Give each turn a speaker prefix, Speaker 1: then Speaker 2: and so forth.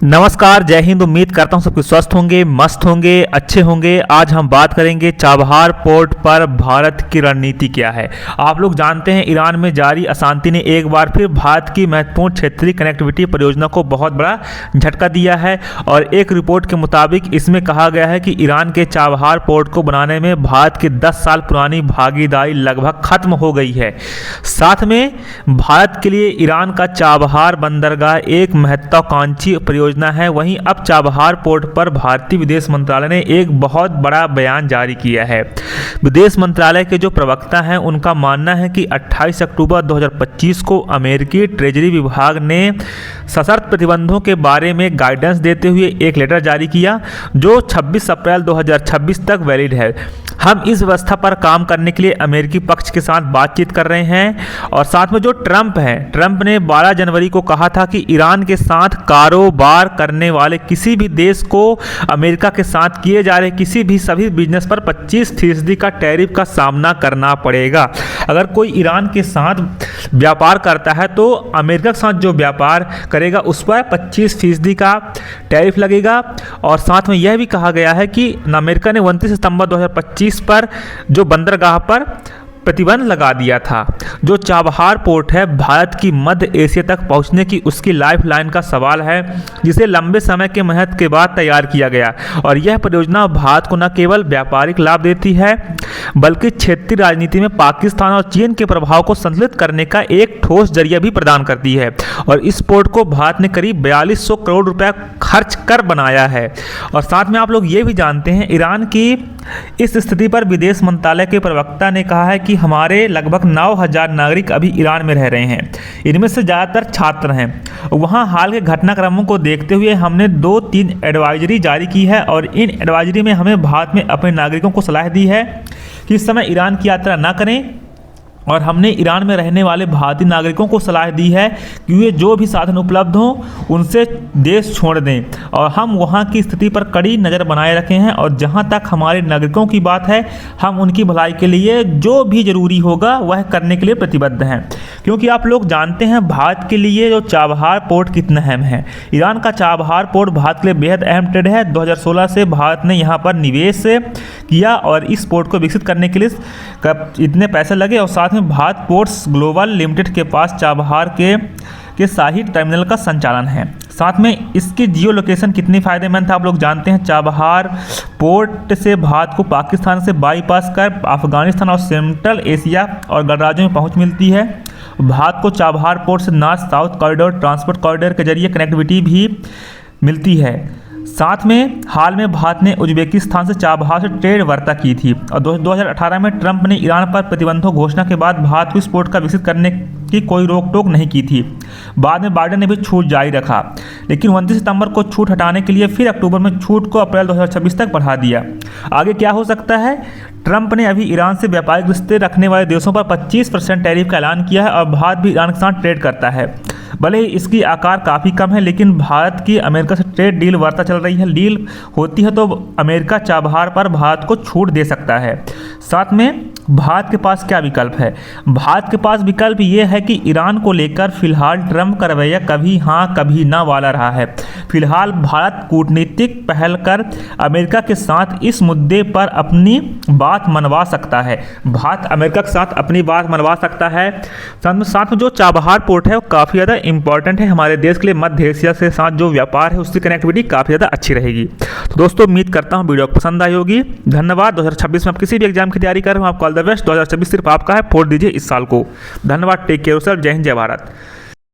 Speaker 1: नमस्कार, जय हिंद। उम्मीद करता हूँ सब कुछ स्वस्थ होंगे, मस्त होंगे, अच्छे होंगे। आज हम बात करेंगे चाबहार पोर्ट पर भारत की रणनीति क्या है। आप लोग जानते हैं ईरान में जारी अशांति ने एक बार फिर भारत की महत्वपूर्ण क्षेत्रीय कनेक्टिविटी परियोजना को बहुत बड़ा झटका दिया है और एक रिपोर्ट के मुताबिक इसमें कहा गया है कि ईरान के चाबहार पोर्ट को बनाने में भारत की 10 साल पुरानी भागीदारी लगभग खत्म हो गई है। साथ में भारत के लिए ईरान का चाबहार बंदरगाह एक महत्वाकांक्षी परियोजना है। वहीं अब चाबहार पोर्ट पर भारतीय विदेश मंत्रालय ने एक बहुत बड़ा बयान जारी किया है। विदेश मंत्रालय के जो प्रवक्ता हैं उनका मानना है कि 28 अक्टूबर 2025 को अमेरिकी ट्रेजरी विभाग ने सशर्त प्रतिबंधों के बारे में गाइडेंस देते हुए एक लेटर जारी किया जो 26 अप्रैल 2026 तक वैलिड है। हम इस व्यवस्था पर काम करने के लिए अमेरिकी पक्ष के साथ बातचीत कर रहे हैं। और साथ में जो ट्रंप ने 12 जनवरी को कहा था कि ईरान के साथ कारोबार करने वाले किसी भी देश को अमेरिका के साथ किए जा रहे किसी भी सभी बिजनेस पर 25% का टैरिफ का सामना करना पड़ेगा। अगर कोई ईरान के साथ व्यापार करता है तो अमेरिका के साथ जो व्यापार करेगा उस पर 25% का टैरिफ लगेगा। और साथ में यह भी कहा गया है कि अमेरिका ने 29 सितंबर 2025 पर जो बंदरगाह पर प्रतिबंध लगा दिया था। जो चाबहार पोर्ट है भारत की मध्य एशिया तक पहुंचने की उसकी लाइफलाइन का सवाल है जिसे लंबे समय के मेहनत के बाद तैयार किया गया। और यह परियोजना भारत को न केवल व्यापारिक लाभ देती है बल्कि क्षेत्रीय राजनीति में पाकिस्तान और चीन के प्रभाव को संतुलित करने का एक ठोस जरिया भी प्रदान करती है। और इस पोर्ट को भारत ने करीब 4200 करोड़ रुपया खर्च कर बनाया है। और साथ में आप लोग ये भी जानते हैं ईरान की इस स्थिति पर विदेश मंत्रालय के प्रवक्ता ने कहा है कि हमारे लगभग 9000 नागरिक अभी ईरान में रह रहे हैं। इनमें से ज़्यादातर छात्र हैं। वहाँ हाल के घटनाक्रमों को देखते हुए हमने 2-3 एडवाइजरी जारी की है और इन एडवाइजरी में हमें भारत में अपने नागरिकों को सलाह दी है कि इस समय ईरान की यात्रा ना करें। और हमने ईरान में रहने वाले भारतीय नागरिकों को सलाह दी है कि वे जो भी साधन उपलब्ध हों उनसे देश छोड़ दें। और हम वहाँ की स्थिति पर कड़ी नज़र बनाए रखे हैं और जहाँ तक हमारे नागरिकों की बात है हम उनकी भलाई के लिए जो भी ज़रूरी होगा वह करने के लिए प्रतिबद्ध हैं। क्योंकि आप लोग जानते हैं भारत के लिए जो चाबहार पोर्ट कितना अहम है। ईरान का चाबहार पोर्ट भारत के लिए बेहद अहम ट्रेड है। 2016 से भारत ने यहाँ पर निवेश किया और इस पोर्ट को विकसित करने के लिए इतने पैसे लगे। और साथ में भारत पोर्ट्स ग्लोबल लिमिटेड के पास चाबहार के शाही टर्मिनल का संचालन है। साथ में इसकी जियो लोकेशन कितनी फ़ायदेमंद है आप लोग जानते हैं। चाबहार पोर्ट से भारत को पाकिस्तान से बाईपास कर अफगानिस्तान और सेंट्रल एशिया और गणराज्यों में पहुंच मिलती है। भारत को चाबहार पोर्ट से north south corridor transport corridor के जरिए कनेक्टिविटी भी मिलती है। साथ में हाल में भारत ने उज्बेकिस्तान से चाबहार से ट्रेड वार्ता की थी। और 2018 में ट्रंप ने ईरान पर प्रतिबंधों घोषणा के बाद भारत को इस पोर्ट का विकसित करने की कोई रोक टोक नहीं की थी। बाद में बाइडेन ने भी छूट जारी रखा लेकिन 29 सितंबर को छूट हटाने के लिए फिर अक्टूबर में छूट को अप्रैल 2026 तक बढ़ा दिया। आगे क्या हो सकता है। ट्रंप ने अभी ईरान से व्यापारिक रिश्ते रखने वाले देशों पर 25% टैरिफ का ऐलान किया है और भारत भी ईरान के साथ ट्रेड करता है। भले ही इसकी आकार काफ़ी कम है लेकिन भारत की अमेरिका से ट्रेड डील वार्ता चल रही है। डील होती है तो अमेरिका चाबहार पर भारत को छूट दे सकता है। साथ में भारत के पास क्या विकल्प है। भारत के पास विकल्प ये है कि ईरान को लेकर फिलहाल ट्रंप का रवैया कभी हाँ कभी ना वाला रहा है। फिलहाल भारत कूटनीतिक पहल कर अमेरिका के साथ इस मुद्दे पर अपनी बात मनवा सकता है। भारत अमेरिका के साथ अपनी बात मनवा सकता है। साथ में जो चाबहार पोर्ट है वो काफ़ी ज़्यादा इंपॉर्टेंट है हमारे देश के लिए। मध्य एशिया से साथ जो व्यापार है उसकी कनेक्टिविटी काफ़ी ज़्यादा अच्छी रहेगी। तो दोस्तों उम्मीद करता हूँ वीडियो पसंद आई होगी। धन्यवाद। 2026 में आप किसी भी एग्जाम की तैयारी कर रहे हो आप ऑल द बेस्ट। 2026 सिर्फ आपका है, फोड़ दीजिए इस साल को। धन्यवाद। Take care yourself. जय हिंद, जय भारत।